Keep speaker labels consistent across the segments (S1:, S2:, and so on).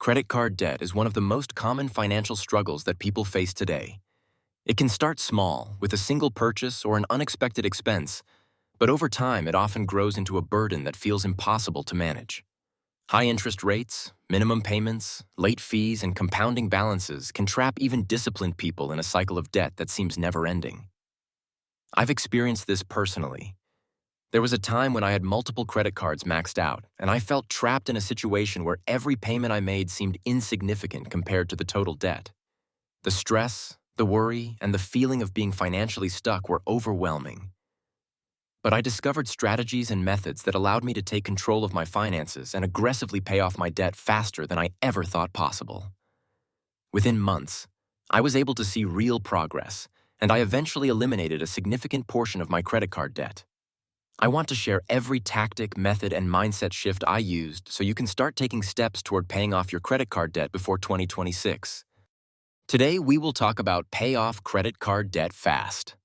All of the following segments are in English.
S1: Credit card debt is one of the most common financial struggles that people face today. It can start small, with a single purchase or an unexpected expense, but over time it often grows into a burden that feels impossible to manage. High interest rates, minimum payments, late fees, and compounding balances can trap even disciplined people in a cycle of debt that seems never-ending. I've experienced this personally. There was a time when I had multiple credit cards maxed out, and I felt trapped in a situation where every payment I made seemed insignificant compared to the total debt. The stress, the worry, and the feeling of being financially stuck were overwhelming. But I discovered strategies and methods that allowed me to take control of my finances and aggressively pay off my debt faster than I ever thought possible. Within months, I was able to see real progress, and I eventually eliminated a significant portion of my credit card debt. I want to share every tactic, method, and mindset shift I used so you can start taking steps toward paying off your credit card debt before 2026. Today, we will talk about pay off credit card debt fast.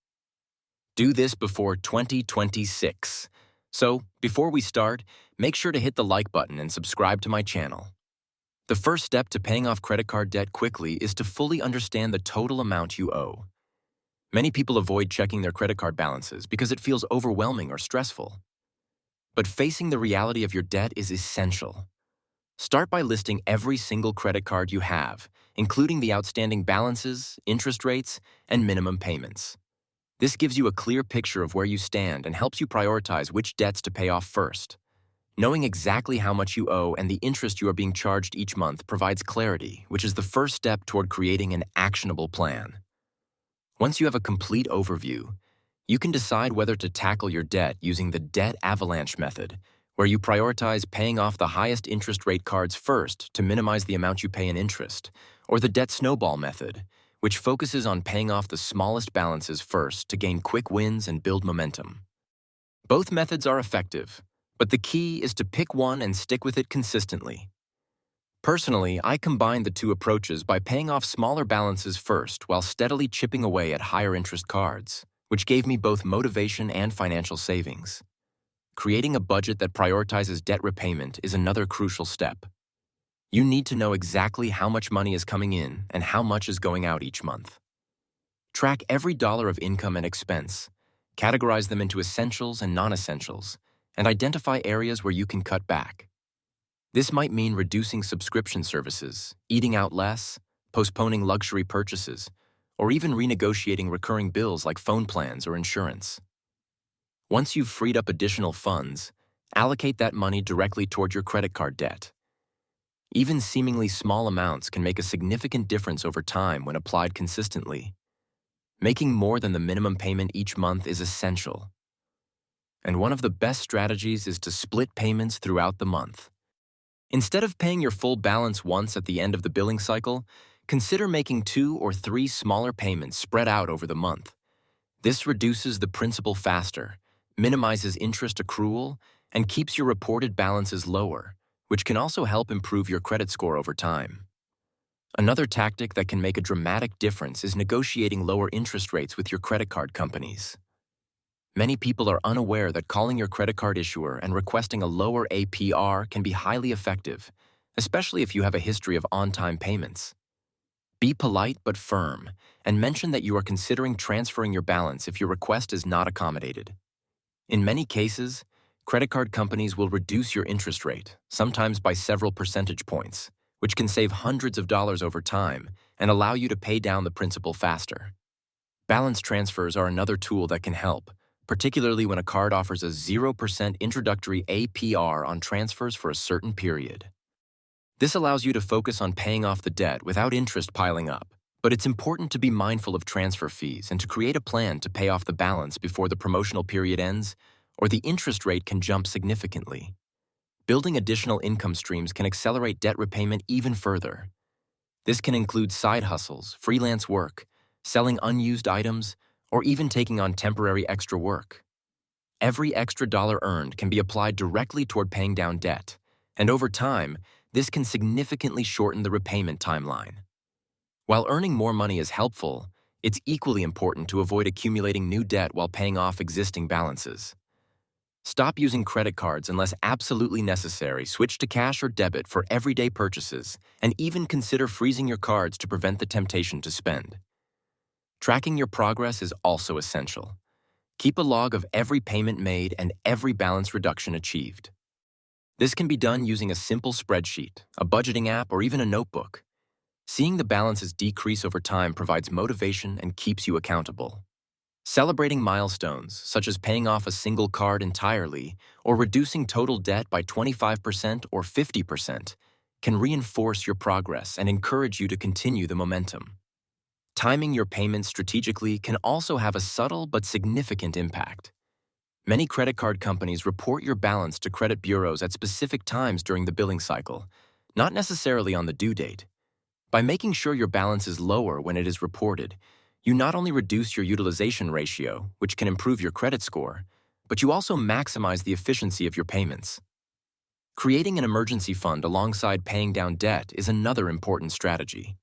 S1: Do this before 2026. So, before we start, make sure to hit the like button and subscribe to my channel. The first step to paying off credit card debt quickly is to fully understand the total amount you owe. Many people avoid checking their credit card balances because it feels overwhelming or stressful. But facing the reality of your debt is essential. Start by listing every single credit card you have, including the outstanding balances, interest rates, and minimum payments. This gives you a clear picture of where you stand and helps you prioritize which debts to pay off first. Knowing exactly how much you owe and the interest you are being charged each month provides clarity, which is the first step toward creating an actionable plan. Once you have a complete overview, you can decide whether to tackle your debt using the debt avalanche method, where you prioritize paying off the highest interest rate cards first to minimize the amount you pay in interest, or the debt snowball method, which focuses on paying off the smallest balances first to gain quick wins and build momentum. Both methods are effective, but the key is to pick one and stick with it consistently. Personally, I combined the two approaches by paying off smaller balances first while steadily chipping away at higher interest cards, which gave me both motivation and financial savings. Creating a budget that prioritizes debt repayment is another crucial step. You need to know exactly how much money is coming in and how much is going out each month. Track every dollar of income and expense, categorize them into essentials and non-essentials, and identify areas where you can cut back. This might mean reducing subscription services, eating out less, postponing luxury purchases, or even renegotiating recurring bills like phone plans or insurance. Once you've freed up additional funds, allocate that money directly toward your credit card debt. Even seemingly small amounts can make a significant difference over time when applied consistently. Making more than the minimum payment each month is essential. And one of the best strategies is to split payments throughout the month. Instead of paying your full balance once at the end of the billing cycle, consider making 2 or 3 smaller payments spread out over the month. This reduces the principal faster, minimizes interest accrual, and keeps your reported balances lower, which can also help improve your credit score over time. Another tactic that can make a dramatic difference is negotiating lower interest rates with your credit card companies. Many people are unaware that calling your credit card issuer and requesting a lower APR can be highly effective, especially if you have a history of on-time payments. Be polite but firm, and mention that you are considering transferring your balance if your request is not accommodated. In many cases, credit card companies will reduce your interest rate, sometimes by several percentage points, which can save hundreds of dollars over time and allow you to pay down the principal faster. Balance transfers are another tool that can help, particularly when a card offers a 0% introductory APR on transfers for a certain period. This allows you to focus on paying off the debt without interest piling up, but it's important to be mindful of transfer fees and to create a plan to pay off the balance before the promotional period ends, or the interest rate can jump significantly. Building additional income streams can accelerate debt repayment even further. This can include side hustles, freelance work, selling unused items, or even taking on temporary extra work. Every extra dollar earned can be applied directly toward paying down debt, and over time, this can significantly shorten the repayment timeline. While earning more money is helpful, it's equally important to avoid accumulating new debt while paying off existing balances. Stop using credit cards unless absolutely necessary, switch to cash or debit for everyday purchases, and even consider freezing your cards to prevent the temptation to spend. Tracking your progress is also essential. Keep a log of every payment made and every balance reduction achieved. This can be done using a simple spreadsheet, a budgeting app, or even a notebook. Seeing the balances decrease over time provides motivation and keeps you accountable. Celebrating milestones, such as paying off a single card entirely or reducing total debt by 25% or 50%, can reinforce your progress and encourage you to continue the momentum. Timing your payments strategically can also have a subtle but significant impact. Many credit card companies report your balance to credit bureaus at specific times during the billing cycle, not necessarily on the due date. By making sure your balance is lower when it is reported, you not only reduce your utilization ratio, which can improve your credit score, but you also maximize the efficiency of your payments. Creating an emergency fund alongside paying down debt is another important strategy.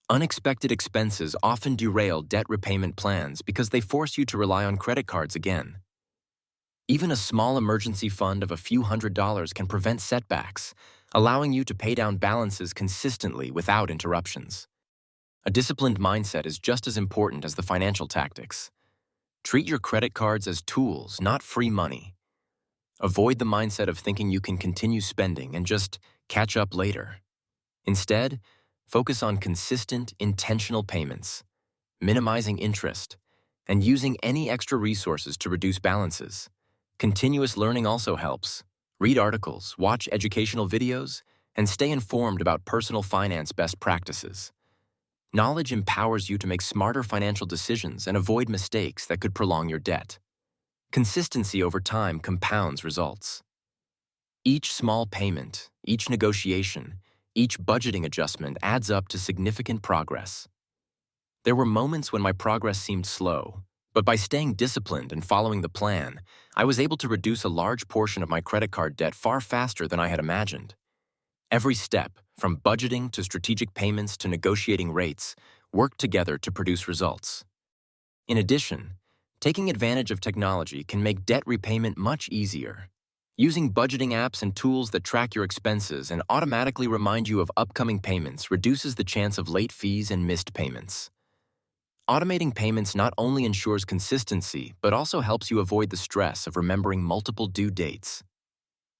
S1: Unexpected expenses often derail debt repayment plans because they force you to rely on credit cards again. Even a small emergency fund of a few $100s can prevent setbacks, allowing you to pay down balances consistently without interruptions. A disciplined mindset is just as important as the financial tactics. Treat your credit cards as tools, not free money. Avoid the mindset of thinking you can continue spending and just catch up later. Instead, focus on consistent, intentional payments, minimizing interest, and using any extra resources to reduce balances. Continuous learning also helps. Read articles, watch educational videos, and stay informed about personal finance best practices. Knowledge empowers you to make smarter financial decisions and avoid mistakes that could prolong your debt. Consistency over time compounds results. Each small payment, each negotiation, each budgeting adjustment adds up to significant progress. There were moments when my progress seemed slow, but by staying disciplined and following the plan, I was able to reduce a large portion of my credit card debt far faster than I had imagined. Every step, from budgeting to strategic payments to negotiating rates, worked together to produce results. In addition, taking advantage of technology can make debt repayment much easier. Using budgeting apps and tools that track your expenses and automatically remind you of upcoming payments reduces the chance of late fees and missed payments. Automating payments not only ensures consistency, but also helps you avoid the stress of remembering multiple due dates.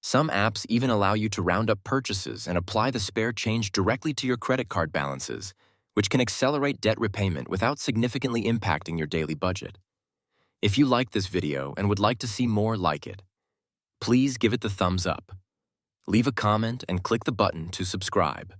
S1: Some apps even allow you to round up purchases and apply the spare change directly to your credit card balances, which can accelerate debt repayment without significantly impacting your daily budget. If you liked this video and would like to see more like it, please give it the thumbs up. Leave a comment and click the button to subscribe.